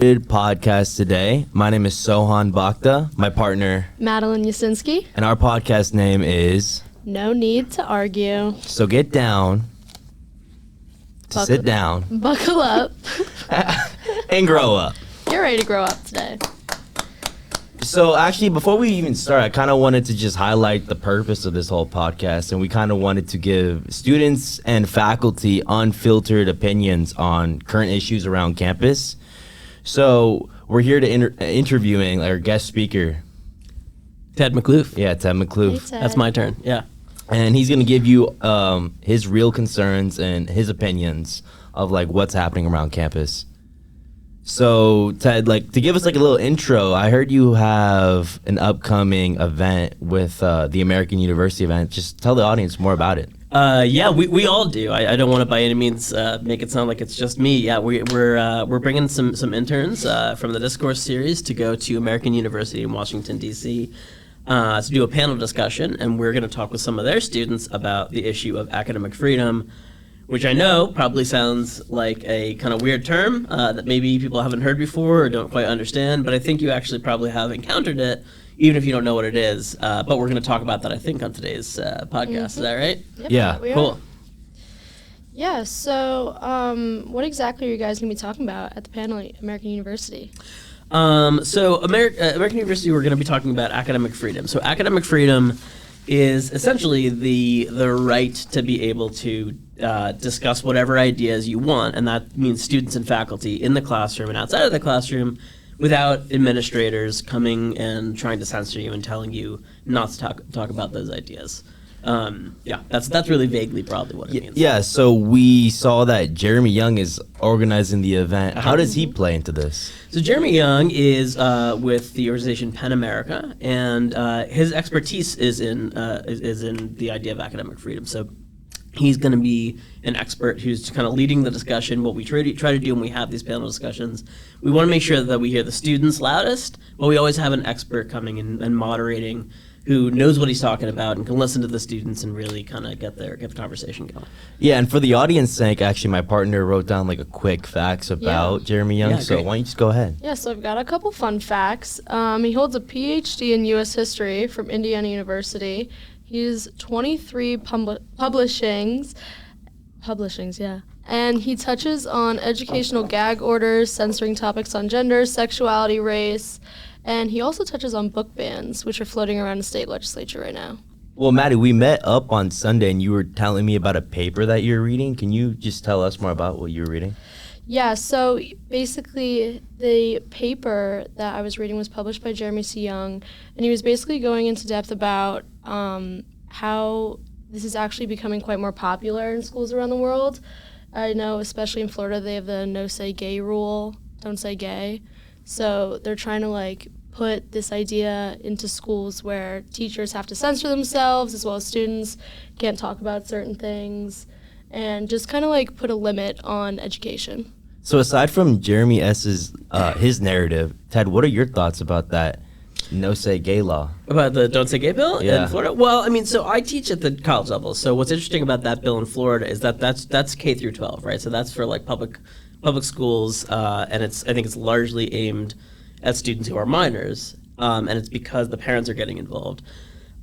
Podcast today. My name is Sohan Bhakta, my partner, Madeleine Yasinski. and our podcast name is No need to argue. So Get Down, to sit down, Buckle up. and grow up. You're ready to grow up today. So actually, before we even start, I kind of wanted to just highlight the purpose of this whole podcast, and we kind of wanted to give students and faculty unfiltered opinions on current issues around campus. So we're here to interviewing our guest speaker. Ted Mcloof. Yeah, Ted Mcloof. Hey, Ted. That's my turn. Yeah. And he's going to give you his real concerns and his opinions of like what's happening around campus. So Ted, like to give us like a little intro, I heard you have an upcoming event with the American University event. Just tell the audience more about it. Yeah, we all do. I don't want to by any means make it sound like it's just me. Yeah, we're bringing some interns from the Discourse series to go to American University in Washington, D.C. To do a panel discussion, and we're going to talk with some of their students about the issue of academic freedom, which I know probably sounds like a kind of weird term that maybe people haven't heard before or don't quite understand, but I think you actually probably have encountered it, even if you don't know what it is. But we're going to talk about that, I think, on today's podcast. Mm-hmm. Is that right? Yep, Yeah, we are. Cool. Yeah, so what exactly are you guys going to be talking about at the panel at American University? So American University, we're going to be talking about academic freedom. So academic freedom is essentially the right to be able to discuss whatever ideas you want, and that means students and faculty in the classroom and outside of the classroom without administrators coming and trying to censor you and telling you not to talk about those ideas. Yeah, that's really vaguely broadly what it means. Yeah, so we saw that Jeremy Young is organizing the event. How does he play into this? So Jeremy Young is with the organization PEN America, and his expertise is in the idea of academic freedom. So he's going to be an expert who's kind of leading the discussion. What we try to do when we have these panel discussions, we want to make sure that we hear the students loudest, but we always have an expert coming in and moderating who knows what he's talking about and can listen to the students and really kind of get the conversation going. Yeah, and for the audience sake, actually, my partner wrote down like a quick facts about Jeremy Young. Yeah, So great. why don't you just go ahead? Yeah, so I've got a couple fun facts. He holds a PhD in U.S. history from Indiana University. He's 23 publishings, yeah. And he touches on educational gag orders, censoring topics on gender, sexuality, race, and he also touches on book bans, which are floating around the state legislature right now. Well, Maddie, we met up on Sunday and you were telling me about a paper that you're reading. Can you just tell us more about what you're reading? Yeah, so basically the paper that I was reading was published by Jeremy C. Young, and he was basically going into depth about how this is actually becoming quite more popular in schools around the world. I know, especially in Florida, they have the no say gay rule, don't say gay. So they're trying to like put this idea into schools where teachers have to censor themselves as well as students can't talk about certain things and just kind of like put a limit on education. So aside from Jeremy S.'s his narrative, Ted, what are your thoughts about that no say gay law? About the Don't Say Gay bill Yeah. in Florida? Well, I mean, so I teach at the college level. So what's interesting about that bill in Florida is that's K through 12, right? So that's for like public schools, and I think it's largely aimed at students who are minors, and it's because the parents are getting involved.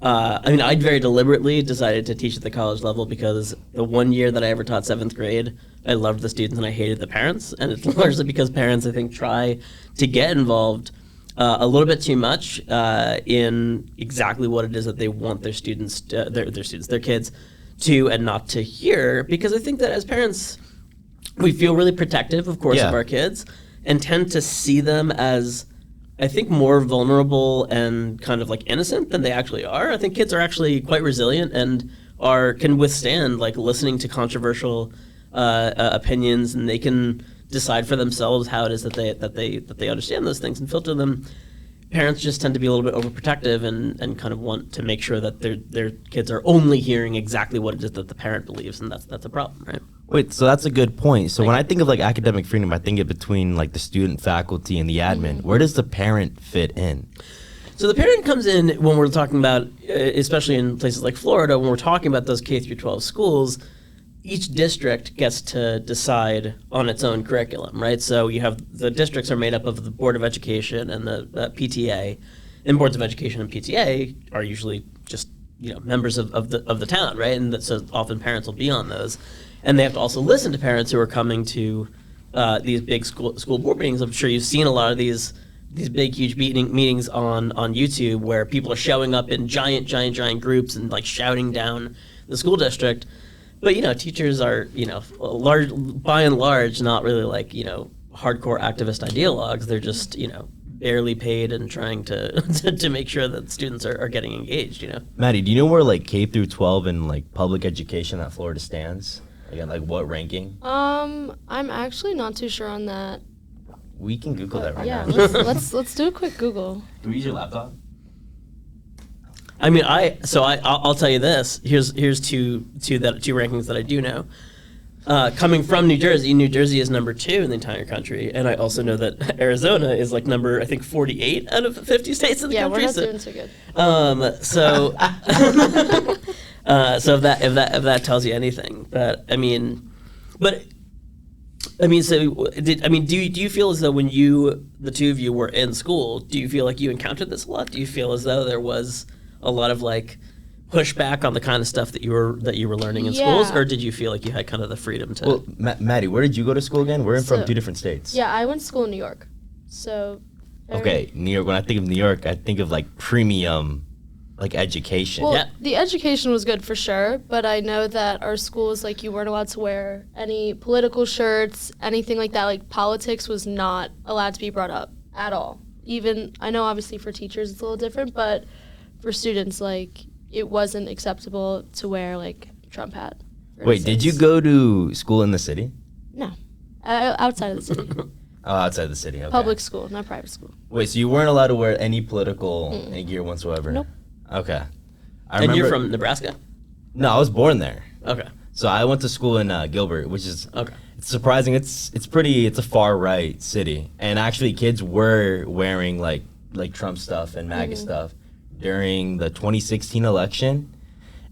I mean, I very deliberately decided to teach at the college level because the one year that I ever taught 7th grade, I loved the students and I hated the parents, and it's largely because parents, I think, try to get involved a little bit too much in exactly what it is that they want their students, their kids, to and not to hear. Because I think that as parents, we feel really protective, of course, Yeah. of our kids, and tend to see them as, I think, more vulnerable and kind of like innocent than they actually are. I think kids are actually quite resilient and can withstand like listening to controversial opinions, and they can decide for themselves how it is that they understand those things and filter them. Parents just tend to be a little bit overprotective and kind of want to make sure that their kids are only hearing exactly what it is that the parent believes, and that's a problem, right? Wait, so that's a good point. So when I think of like academic freedom, I think of between like the student, faculty, and the admin. Where does the parent fit in? So the parent comes in when we're talking about, especially in places like Florida, when we're talking about those K through 12 schools. each district gets to decide on its own curriculum, right? So you have the districts are made up of the Board of Education and the PTA, and boards of education and PTA are usually just members of the town, right? And so often parents will be on those, and they have to also listen to parents who are coming to these big school board meetings. I'm sure you've seen a lot of these big, huge meetings on YouTube where people are showing up in giant groups and like shouting down the school district. But teachers are by and large not really like hardcore activist ideologues. They're just barely paid and trying to make sure that students are getting engaged. Maddie, do you know where like K through 12 in like public education at Florida stands? Like what ranking? I'm actually not too sure on that. We can Google that right now. let's do a quick Google. Do we use your laptop? I mean, I'll tell you this. Here's two rankings that I do know. Coming from New Jersey is number 2 in the entire country, and I also know that Arizona is like number, I think, 48 out of 50 states in the country. Yeah, we're not doing so good. So if that tells you anything, do you feel as though when the two of you were in school, do you feel like you encountered this a lot? Do you feel as though there was a lot of like pushback on the kind of stuff that you were learning in schools, or did you feel like you had kind of the freedom to? Well, Maddie, where did you go to school again? We're from 2 different states. Yeah, I went to school in New York. So. Okay, New York. When I think of New York, I think of like premium, like education. Well, the education was good for sure, but I know that our schools, like, you weren't allowed to wear any political shirts, anything like that. Like, politics was not allowed to be brought up at all. Even, I know obviously for teachers it's a little different, but for students, like, it wasn't acceptable to wear, like, a Trump hat. Wait, did you go to school in the city? No. Outside of the city. Oh, outside the city, okay. Public school, not private school. Wait, so you weren't allowed to wear any political gear whatsoever? Nope. Okay. And you're from Nebraska? No, I was born there. Okay. So I went to school in Gilbert, which is it's surprising. It's a far right city, and actually kids were wearing like Trump stuff and MAGA stuff during the 2016 election.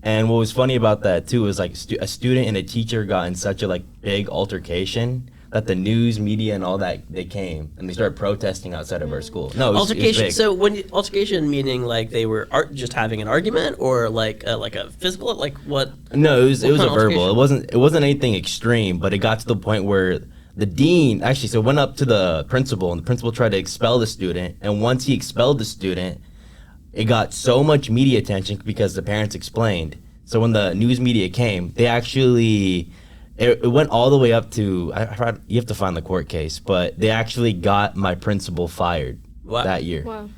And what was funny about that too was like a student and a teacher got in such a like big altercation that the news, media, and all that, they came and they started protesting outside of our school. No, it was altercation. big. So altercation meaning like they were just having an argument, or like a physical, like what? No, it was a verbal. It wasn't anything extreme, but it got to the point where the dean went up to the principal, and the principal tried to expel the student. And once he expelled the student, it got so much media attention because the parents explained. So when the news media came, they actually. It went all the way up to, you have to find the court case, but they actually got my principal fired that year. Wow.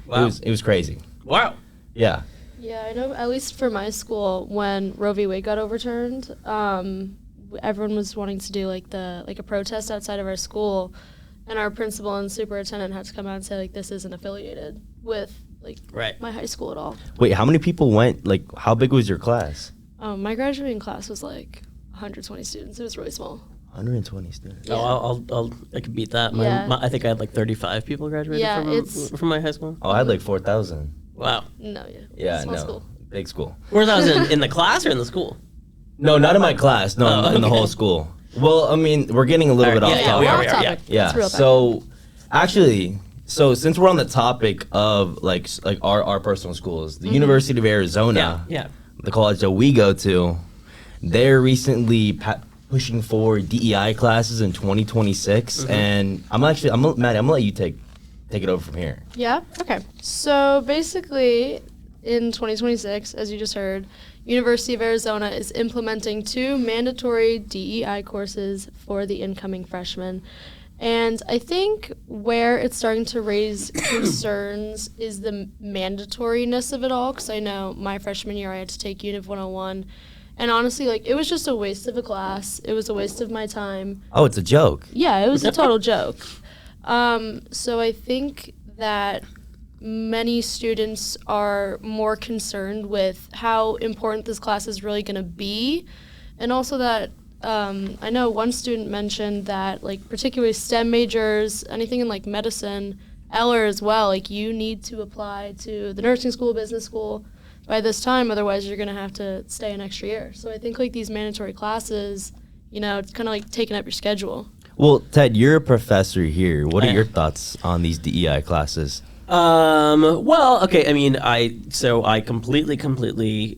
It was crazy. Wow. Yeah. Yeah, I know, at least for my school, when Roe v. Wade got overturned, everyone was wanting to do like a protest outside of our school, and our principal and superintendent had to come out and say, like, this isn't affiliated with like my high school at all. Wait, how many people went? Like, how big was your class? My graduating class was like 120 students. It was really small. 120 students. Yeah. Oh, I could beat that. I think I had like 35 people graduated from my high school. Oh, I had like 4,000. Wow. No, Yeah, school. Big school. 4,000 in the class or in the school? No, not in my class. No, in the whole school. Well, I mean, we're getting a little bit off topic. we are. Yeah. It's real So, actually, since we're on the topic of like our personal schools, the University of Arizona, the college that we go to, they're recently pushing for DEI classes in 2026, and Maddie, I'm gonna let you take it over from here. Yeah. Okay. So basically, in 2026, as you just heard, University of Arizona is implementing 2 mandatory DEI courses for the incoming freshmen. And I think where it's starting to raise concerns is the mandatoriness of it all, because I know my freshman year I had to take Univ 101, and honestly, like, it was just a waste of a class. It was a waste of my time. Oh, it's a joke. Yeah, it was a total joke. So I think that many students are more concerned with how important this class is really going to be, and also that I know one student mentioned that, like, particularly STEM majors, anything in like medicine, Eller as well, like, you need to apply to the nursing school, business school by this time, otherwise you're going to have to stay an extra year. So I think like these mandatory classes it's kind of like taking up your schedule. Well, Ted, you're a professor here. What are your thoughts on these DEI classes? Well, okay. I mean, I completely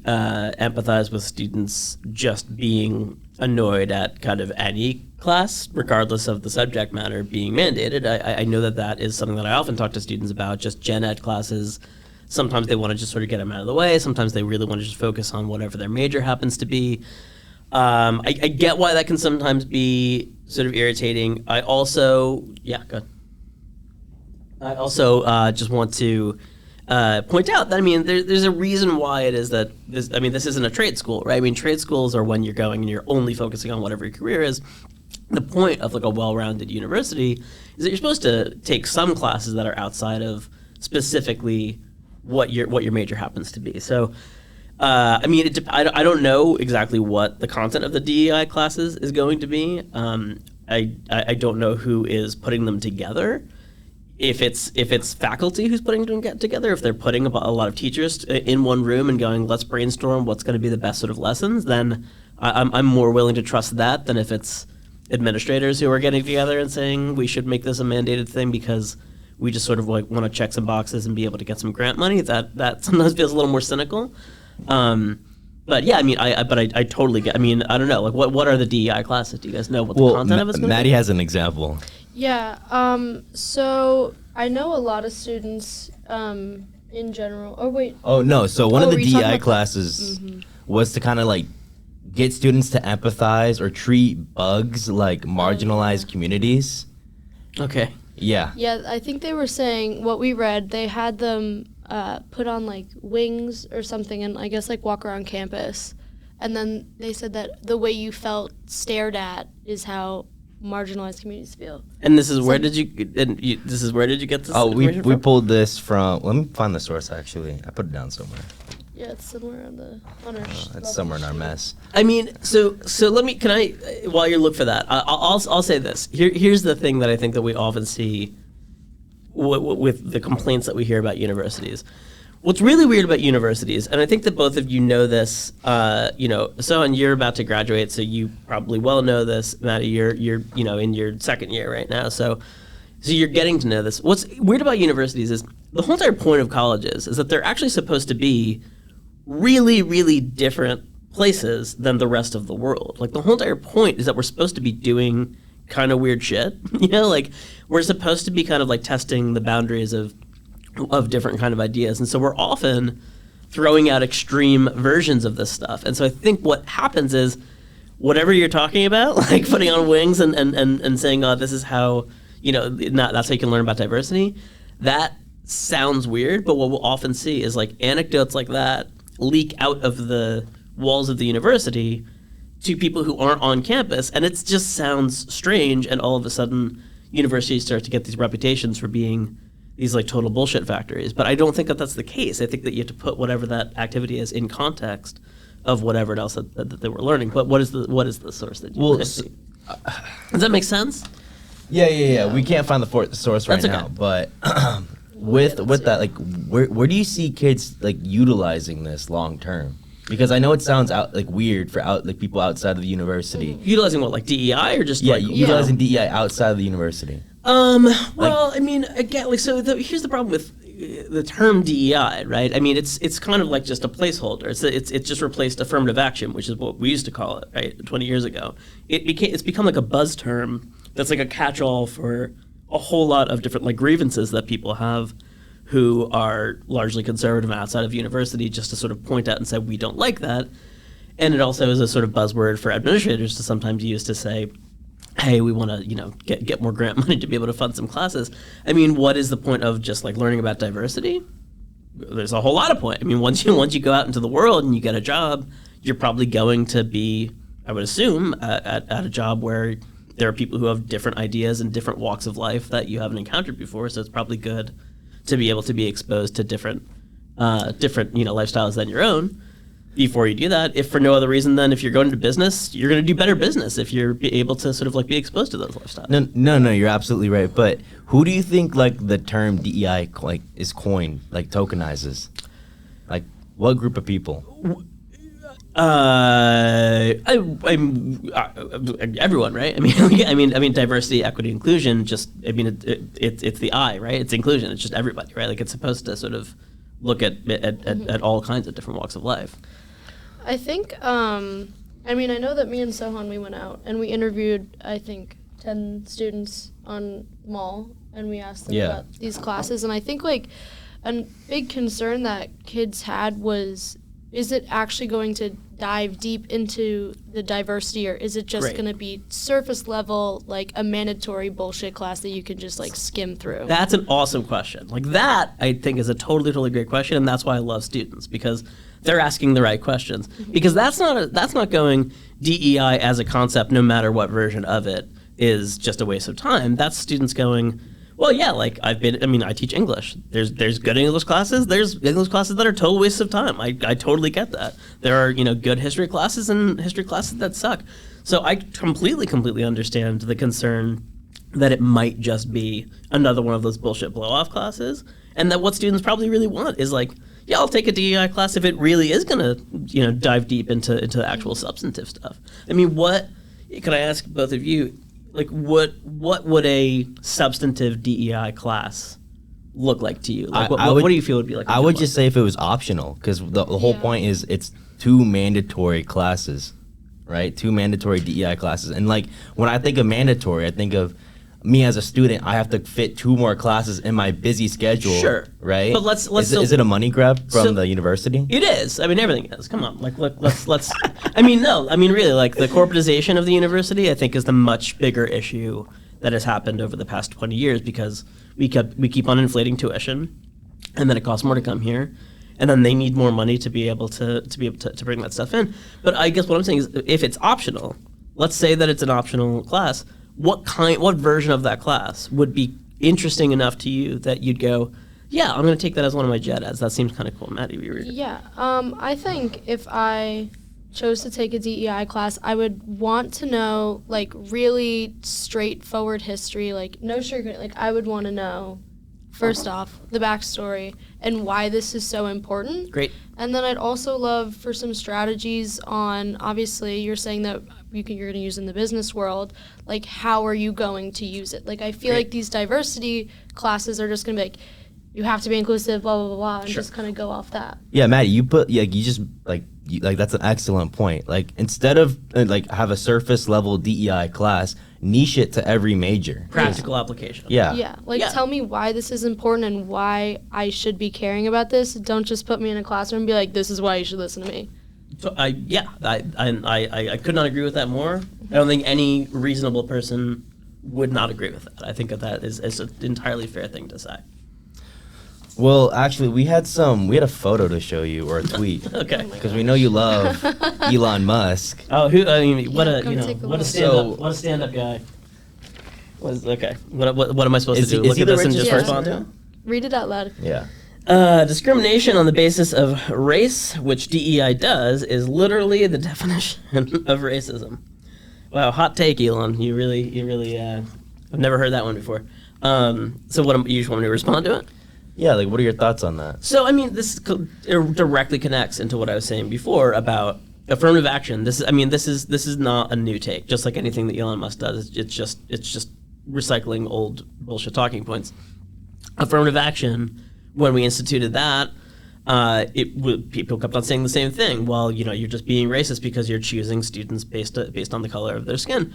empathize with students just being annoyed at kind of any class, regardless of the subject matter being mandated. I know that is something that I often talk to students about, just gen ed classes. Sometimes they want to just sort of get them out of the way. Sometimes they really want to just focus on whatever their major happens to be. I get why that can sometimes be sort of irritating. I also just want to point out that, I mean, there's a reason why it is that this isn't a trade school, right? I mean, trade schools are when you're going and you're only focusing on whatever your career is. The point of like a well-rounded university is that you're supposed to take some classes that are outside of specifically what your major happens to be. So, I mean, I don't know exactly what the content of the DEI classes is going to be. I don't know who is putting them together. If it's faculty who's putting them together, if they're putting a lot of teachers in one room and going, let's brainstorm what's going to be the best sort of lessons, then I'm more willing to trust that than if it's administrators who are getting together and saying we should make this a mandated thing because we just sort of like want to check some boxes and be able to get some grant money. That sometimes feels a little more cynical. But yeah, I mean, I totally get. I mean, I don't know. Like, what are the DEI classes? Do you guys know what the content of it's going to be? Maddie has an example. Yeah. So I know a lot of students in general. Oh wait. Oh no. So one of the DEI classes was to kind of like get students to empathize or treat bugs like marginalized communities. Okay. Yeah. Yeah, I think they were saying what we read. They had them put on like wings or something, and I guess like walk around campus. And then they said that the way you felt stared at is how marginalized communities feel. And this is where did you get this? Oh, we pulled this from. Let me find the source. Actually, I put it down somewhere. Yeah, it's somewhere on our. It's somewhere in our mess. I mean, so can I while you look for that, I'll say this. Here's the thing that I think that we often see with the complaints that we hear about universities. What's really weird about universities, and I think that both of you know this, Sohan, you're about to graduate, so you probably well know this. Maddie, you're in your second year right now, so you're getting to know this. What's weird about universities is the whole entire point of colleges is that they're actually supposed to be really, really different places than the rest of the world. Like, the whole entire point is that we're supposed to be doing kind of weird shit. Like, we're supposed to be kind of like testing the boundaries of different kind of ideas. And so we're often throwing out extreme versions of this stuff. And so I think what happens is whatever you're talking about, like putting on wings and saying, oh, this is how, that's how you can learn about diversity, that sounds weird. But what we'll often see is like anecdotes like that leak out of the walls of the university to people who aren't on campus. And it just sounds strange. And all of a sudden, universities start to get these reputations for being these like total bullshit factories. But I don't think that that's the case. I think that you have to put whatever that activity is in context of whatever else that they were learning. But what is the source that you see? Does that make sense? Yeah. We can't find the source right now. But with that, like, where do you see kids like utilizing this long term? Because I know it sounds weird for people outside of the university. Utilizing what, like DEI or just utilizing DEI outside of the university. Well, I mean, again, like, so here's the problem with the term DEI, right? I mean, it's kind of like just a placeholder. It's just replaced affirmative action, which is what we used to call it, right, 20 years ago. It's become like a buzz term that's like a catch-all for a whole lot of different like grievances that people have who are largely conservative outside of university, just to sort of point out and say, we don't like that. And it also is a sort of buzzword for administrators to sometimes use to say, hey, we want to, get more grant money to be able to fund some classes. I mean, what is the point of just like learning about diversity? There's a whole lot of point. I mean, once you go out into the world and you get a job, you're probably going to be, I would assume, at a job where there are people who have different ideas and different walks of life that you haven't encountered before. So it's probably good to be able to be exposed to different lifestyles than your own before you do that. If for no other reason than if you're going into business, you're going to do better business if you're able to sort of like be exposed to those lifestyles. No, you're absolutely right. But who do you think like the term DEI is coined, like tokenizes? Like what group of people? Everyone, right? I mean, diversity, equity, inclusion. Just, I mean, it's the I, right? It's inclusion. It's just everybody, right? Like it's supposed to sort of look at all kinds of different walks of life. I think, I mean, I know that me and Sohan, we went out and we interviewed, I think, 10 students on Mall, and we asked them about these classes. And I think, like, a big concern that kids had was, is it actually going to dive deep into the diversity, or is it just going to be surface level, like a mandatory bullshit class that you can just like skim through? That's an awesome question. Like that, I think, is a totally great question, and that's why I love students, because they're asking the right questions. Because that's not going DEI as a concept, no matter what version of it, is just a waste of time. That's students going, well, yeah, like I teach English. There's good English classes. There's English classes that are total wastes of time. I totally get that. There are, good history classes and history classes that suck. So I completely understand the concern that it might just be another one of those bullshit blow-off classes, and that what students probably really want is like, yeah, I'll take a DEI class if it really is gonna, dive deep into actual substantive stuff. I mean, can I ask both of you, like, what would a substantive DEI class look like to you? Like, what do you feel would be like? I would just say if it was optional, because the whole point is it's 2 mandatory classes, right? 2 mandatory DEI classes. And like, when I think of mandatory, I think of me as a student, I have to fit 2 more classes in my busy schedule. Sure. Right? But let's is it a money grab from the university? It is. I mean, everything is. Come on. Like, let's I mean, no. I mean, really, like, the corporatization of the university, I think, is the much bigger issue that has happened over the past 20 years, because we keep on inflating tuition, and then it costs more to come here, and then they need more money to be able to bring that stuff in. But I guess what I'm saying is, if it's optional, let's say that it's an optional class, what version of that class would be interesting enough to you that you'd go, yeah, I'm going to take that as one of my gen eds. That seems kind of cool. Maddie, we read it. Yeah, I think if I chose to take a DEI class, I would want to know, like, really straightforward history, like, no sugarcoating. Like, I would want to know, first off, the backstory and why this is so important. Great. And then I'd also love for some strategies on, obviously, you're saying that you're going to use in the business world, like, how are you going to use it? Like, I feel like these diversity classes are just going to be like, you have to be inclusive, blah, blah, blah, blah, and just kind of go off that. Yeah, Maddie, you just that's an excellent point. Like, instead of have a surface level DEI class, niche it to every major. Practical application. Yeah. Yeah. Tell me why this is important and why I should be caring about this. Don't just put me in a classroom and be like, this is why you should listen to me. So I could not agree with that more. I don't think any reasonable person would not agree with that. I think that is an entirely fair thing to say. Well, actually, we had a photo to show you, or a tweet. Okay. Because we know you love Elon Musk. Oh, what a stand-up guy. Okay. What am I supposed to do? Look at this and just respond to him? Read it out loud. Yeah. Discrimination on the basis of race, which DEI does, is literally the definition of racism. Wow, hot take, Elon. You really, I've never heard that one before. So you just want me to respond to it? Yeah, like, what are your thoughts on that? So, I mean, this directly connects into what I was saying before about affirmative action. This is not a new take. Just like anything that Elon Musk does, it's just recycling old bullshit talking points. Affirmative action, when we instituted that, people kept on saying the same thing. Well, you're just being racist because you're choosing students based on the color of their skin.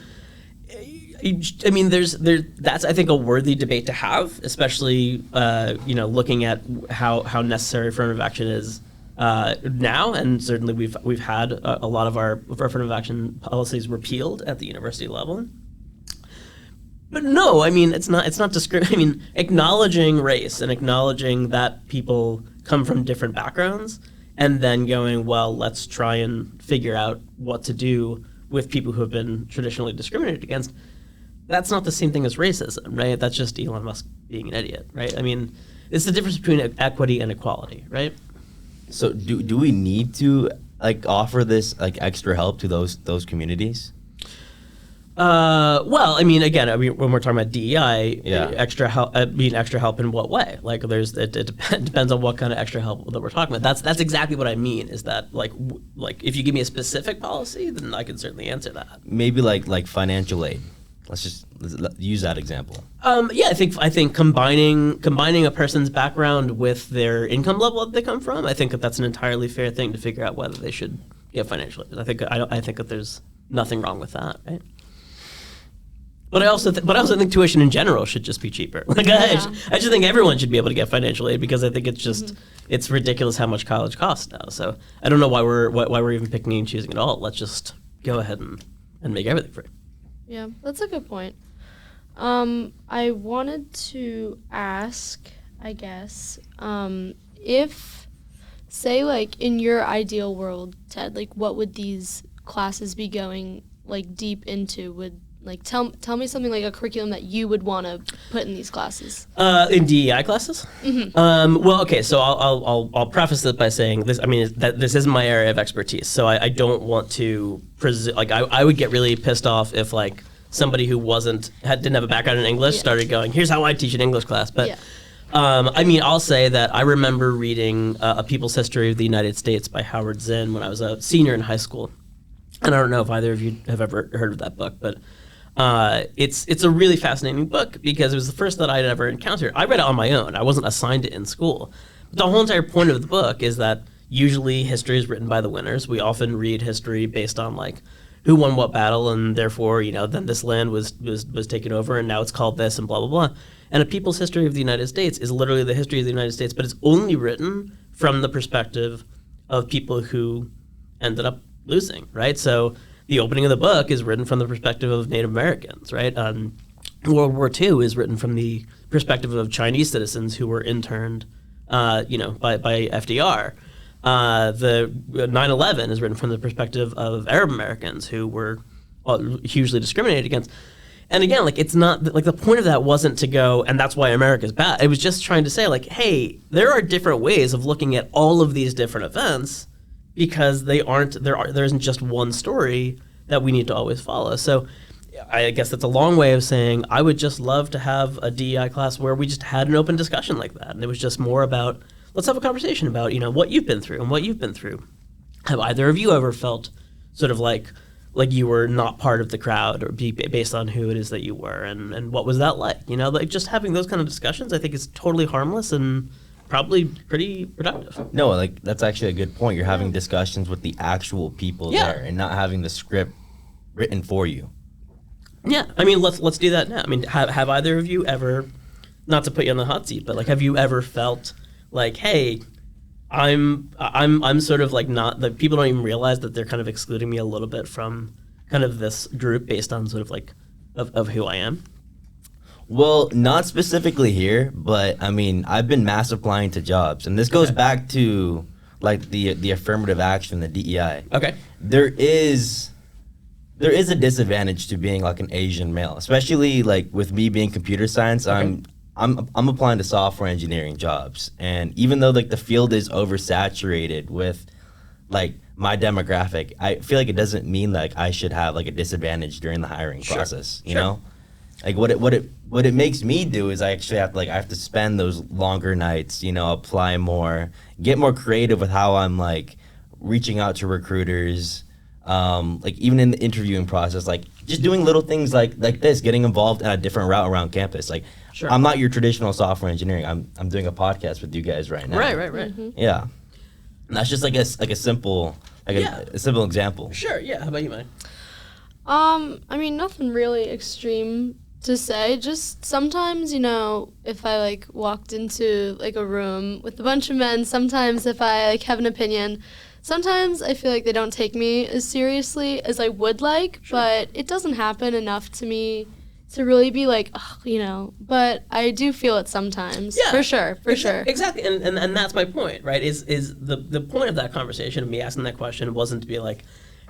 I mean, that's, I think, a worthy debate to have, especially looking at how necessary affirmative action is now, and certainly we've had a lot of our affirmative action policies repealed at the university level. But no, I mean, it's not I mean, acknowledging race and acknowledging that people come from different backgrounds, and then going, well, let's try and figure out what to do with people who have been traditionally discriminated against. That's not the same thing as racism, right? That's just Elon Musk being an idiot, right? I mean, it's the difference between equity and equality, right? So do we need to offer this extra help to those communities? Well, I mean, again, when we're talking about DEI, Yeah. extra help. Extra help in what way? Like, it depends on what kind of extra help that we're talking about. That's exactly what I mean. Is that like if you give me a specific policy, then I can certainly answer that. Maybe like financial aid. Let's use that example. Yeah, I think combining a person's background with their income level that they come from, I think that's an entirely fair thing to figure out whether they should get financial aid. I think that there's nothing wrong with that, right? But I also think tuition in general should just be cheaper. Like I just think everyone should be able to get financial aid because I think it's just it's ridiculous how much college costs now. So I don't know why we're even picking and choosing at all. Let's just go ahead and make everything free. Yeah, that's a good point. I wanted to ask, I guess, if, say, like, in your ideal world, Ted, like, what would these classes be going, like, deep into? Would, like, tell me something like a curriculum that you would want to put in these classes. In DEI classes? Well, okay, so I'll preface it by saying this. I mean, that this isn't my area of expertise, so I don't want to I would get really pissed off if like somebody who didn't have a background in English started going, "Here's how I teach an English class." But I mean, I'll say that I remember reading A People's History of the United States by Howard Zinn when I was a senior in high school, and I don't know if either of you have ever heard of that book, but. It's a really fascinating book because it was the first that I'd ever encountered. I read it on my own. I wasn't assigned it in school. But the whole entire point of the book is that usually history is written by the winners. We often read history based on like who won what battle, and therefore, then this land was taken over, and now it's called this, and blah blah blah. And A People's History of the United States is literally the history of the United States, but it's only written from the perspective of people who ended up losing, right? So. The opening of the book is written from the perspective of Native Americans, right? World War II is written from the perspective of Chinese citizens who were interned, by FDR. The 9/11 is written from the perspective of Arab Americans who were hugely discriminated against. And again, like it's not like the point of that wasn't to go, and that's why America's bad. It was just trying to say, like, hey, there are different ways of looking at all of these different events. Because there isn't just one story that we need to always follow. So I guess that's a long way of saying I would just love to have a DEI class where we just had an open discussion like that. And it was just more about, let's have a conversation about, what you've been through and what you've been through. Have either of you ever felt sort of like you were not part of the crowd or based on who it is that you were? And what was that like? Like just having those kind of discussions, I think is totally harmless and probably pretty productive. No, like that's actually a good point. You're having discussions with the actual people there and not having the script written for you. Yeah, I mean, let's do that now. I mean, have either of you ever, not to put you on the hot seat, but like, have you ever felt like, hey, I'm sort of like not, like people don't even realize that they're kind of excluding me a little bit from kind of this group based on sort of like of who I am? Well, not specifically here, but I mean, I've been mass applying to jobs, and this goes back to like the affirmative action, the DEI. Okay. There is a disadvantage to being like an Asian male, especially like with me being computer science. Okay. I'm applying to software engineering jobs, and even though like the field is oversaturated with like my demographic, I feel like it doesn't mean like I should have like a disadvantage during the hiring process. You know. Like what it makes me do is I actually have to spend those longer nights, apply more, get more creative with how I'm like reaching out to recruiters, like even in the interviewing process, like just doing little things like this, getting involved in a different route around campus. Like I'm not your traditional software engineering. I'm doing a podcast with you guys right now. Right. Mm-hmm. Yeah, and that's just a simple a simple example. Sure. Yeah. How about you, Mike? I mean, nothing really extreme to say. Just sometimes, if I like walked into like a room with a bunch of men, sometimes if I like have an opinion, sometimes I feel like they don't take me as seriously as I would like, but it doesn't happen enough to me to really be like, but I do feel it sometimes. Yeah, for sure. Exactly, and that's my point, right? Is the point of that conversation, of me asking that question, wasn't to be like,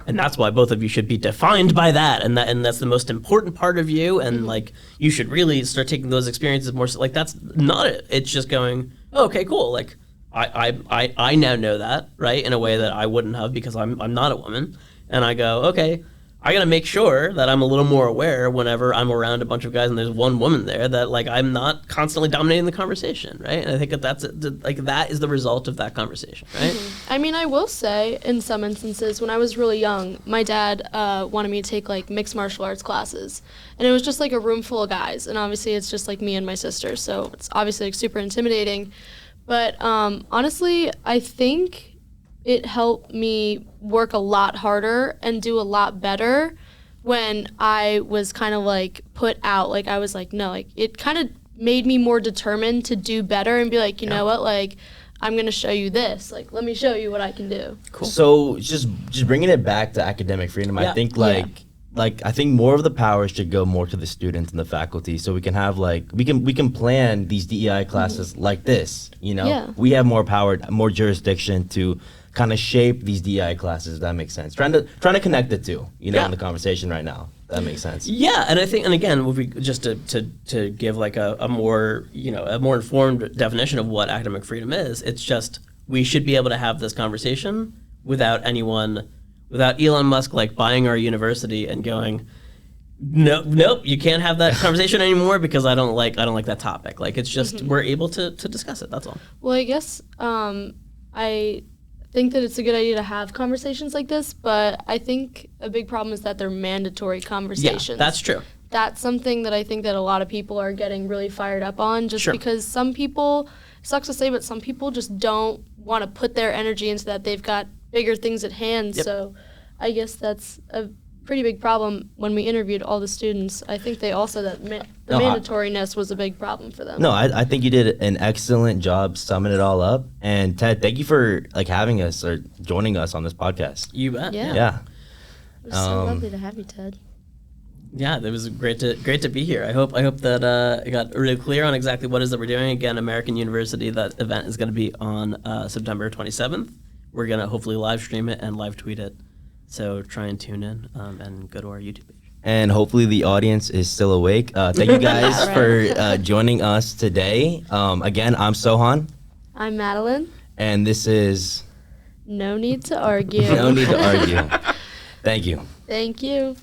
and that's why both of you should be defined by that, and that's the most important part of you, and like you should really start taking those experiences more. Like that's not it. It's just going, oh, okay, cool. Like I now know that, right, in a way that I wouldn't have because I'm not a woman, and I go, okay, I gotta make sure that I'm a little more aware whenever I'm around a bunch of guys and there's one woman there that like I'm not constantly dominating the conversation, right? And I think that is the result of that conversation, right? I mean, I will say in some instances when I was really young, my dad wanted me to take like mixed martial arts classes, and it was just like a room full of guys, and obviously it's just like me and my sister, so it's obviously like super intimidating. But honestly, I think it helped me work a lot harder and do a lot better when I was kind of like put out. Like I was like, no, like it kind of made me more determined to do better and be like, you know what, like I'm gonna show you this. Like let me show you what I can do. Cool. So just bringing it back to academic freedom, I think I think more of the power should go more to the students and the faculty, so we can have like we can plan these DEI classes like this. You know, we have more power, more jurisdiction to kind of shape these DEI classes. If that makes sense. Trying to connect the two, in the conversation right now. That makes sense. Yeah, and I think, and again, if we just to give like a more a more informed definition of what academic freedom is, it's just we should be able to have this conversation without Elon Musk like buying our university and going, nope, you can't have that conversation anymore because I don't like that topic. Like it's just we're able to discuss it. That's all. Well, I guess I think that it's a good idea to have conversations like this, but I think a big problem is that they're mandatory conversations. Yeah, that's true. That's something that I think that a lot of people are getting really fired up on, just because some people, sucks to say, but some people just don't want to put their energy into that. They've got bigger things at hand, so I guess that's a pretty big problem. When we interviewed all the students, I think they all said that the mandatoriness was a big problem for them. No, I think you did an excellent job summing it all up. And Ted, thank you for like having us or joining us on this podcast. You bet. Yeah. It was so lovely to have you, Ted. Yeah, it was great to be here. I hope that it got really clear on exactly what it is that we're doing. Again, American University, that event is going to be on September 27th. We're going to hopefully live stream it and live tweet it. So try and tune in and go to our YouTube page. And hopefully the audience is still awake. Thank you guys for joining us today. Again, I'm Sohan. I'm Madeleine. And this is... No Need to Argue. No Need to Argue. Thank you. Thank you.